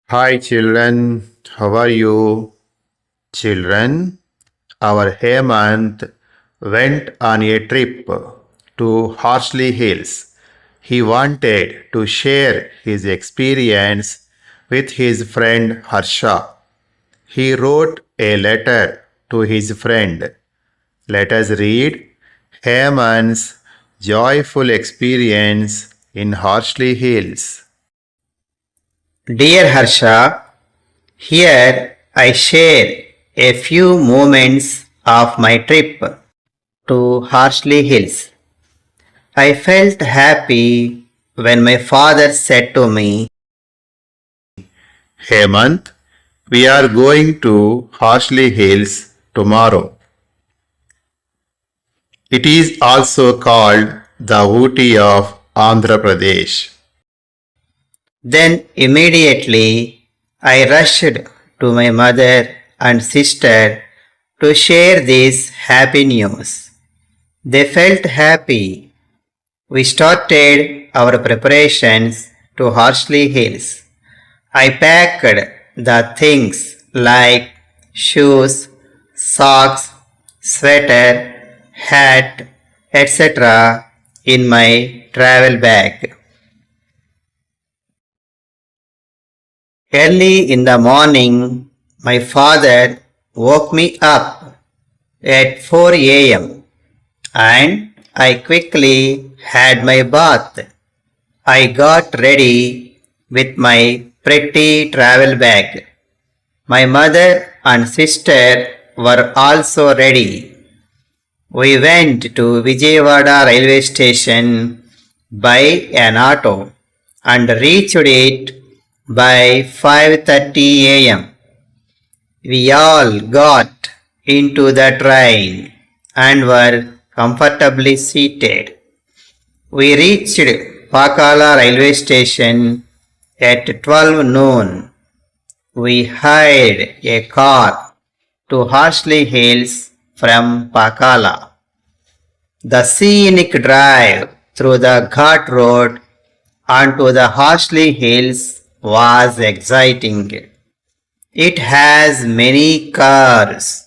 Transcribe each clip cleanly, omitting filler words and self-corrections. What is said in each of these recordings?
Hi children, how are you? Children, our Hemant went on a trip to Horsley Hills. He wanted to share his experience with his friend Harsha. He wrote a letter to his friend. Let us read Hemant's joyful experience in Horsley Hills. Dear Harsha, here I share a few moments of my trip to Horsley Hills. I felt happy when my father said to me, Hemant, we are going to Horsley Hills tomorrow. It is also called the Ooty of Andhra Pradesh. then immediately I rushed to my mother and sister to share this happy news. They felt happy. We started our preparations to Horsley Hills. I packed the things like shoes, socks, sweater, hat, etc. in my travel bag. Early in the morning, my father woke me up at 4 a.m. and I quickly had my bath. I got ready with my pretty travel bag. My mother and sister were also ready. We went to Vijayawada railway station by an auto and reached it by 5:30 a.m. We all got into the train and were comfortably seated. We reached Pakala railway station at 12 noon. We hired a car to Horsley Hills from Pakala. The scenic drive through the Ghat Road onto the Horsley Hills was exciting. It has many curves.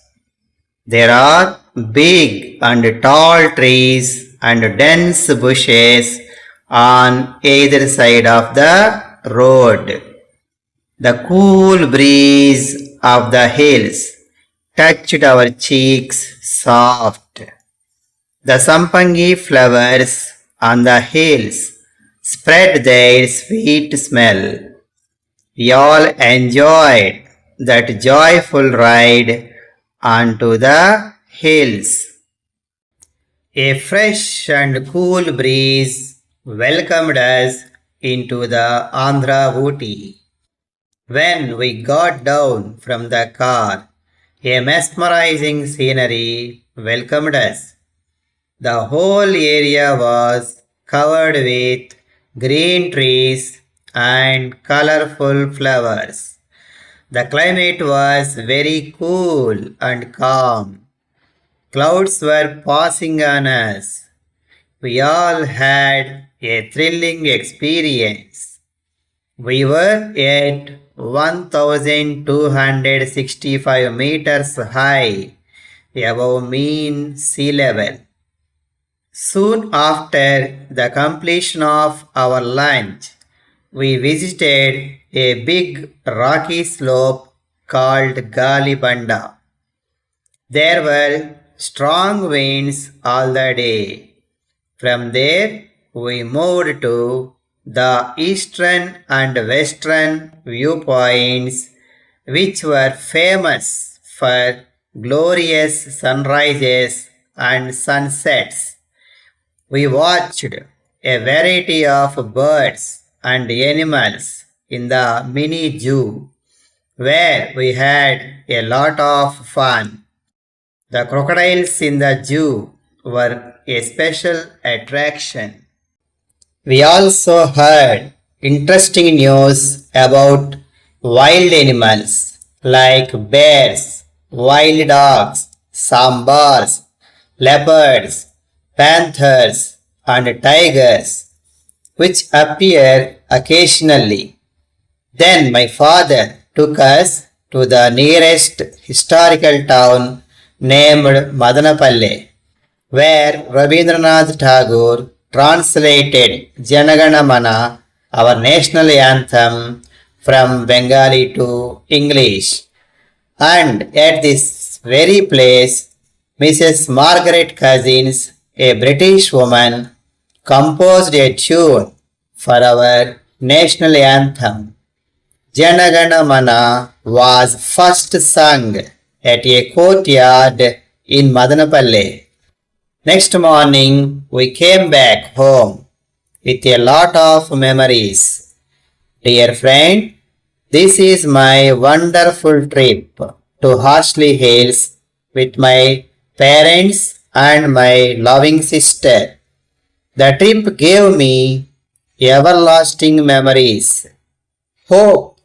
There are big and tall trees and dense bushes on either side of the road. The cool breeze of the hills touched our cheeks soft. The sampangi flowers on the hills spread their sweet smell. We all enjoyed that joyful ride onto the hills. A fresh and cool breeze welcomed us into the Andhra Ooty. When we got down from the car, a mesmerizing scenery welcomed us. The whole area was covered with green trees and colorful flowers. The climate was very cool and calm. Clouds were passing on us. We all had a thrilling experience. We were at 1265 meters high above mean sea level. Soon after the completion of our lunch, we visited a big rocky slope called Galibanda. There were strong winds all the day. From there, we moved to the eastern and western viewpoints, which were famous for glorious sunrises and sunsets. We watched a variety of birds and animals in the mini zoo, where we had a lot of fun. The crocodiles in the zoo were a special attraction. We also heard interesting news about wild animals like bears, wild dogs, sambars, leopards, panthers, and tigers, which appear occasionally. Then my father took us to the nearest historical town named Madanapalle, where Rabindranath Tagore translated Janagana Mana, our national anthem, from Bengali to English. And at this very place, Mrs. Margaret Cousins, a British woman, composed a tune for our national anthem. Janagana Mana was first sung at a courtyard in Madanapalle. Next morning, we came back home with a lot of memories. Dear friend, this is my wonderful trip to Horsley Hills with my parents and my loving sister. The trip gave me everlasting memories. Hope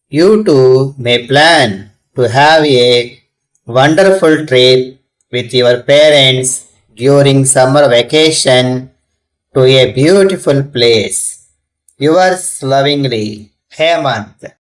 you too may plan to have a wonderful trip with your parents during summer vacation to a beautiful place. Yours lovingly, Hemant.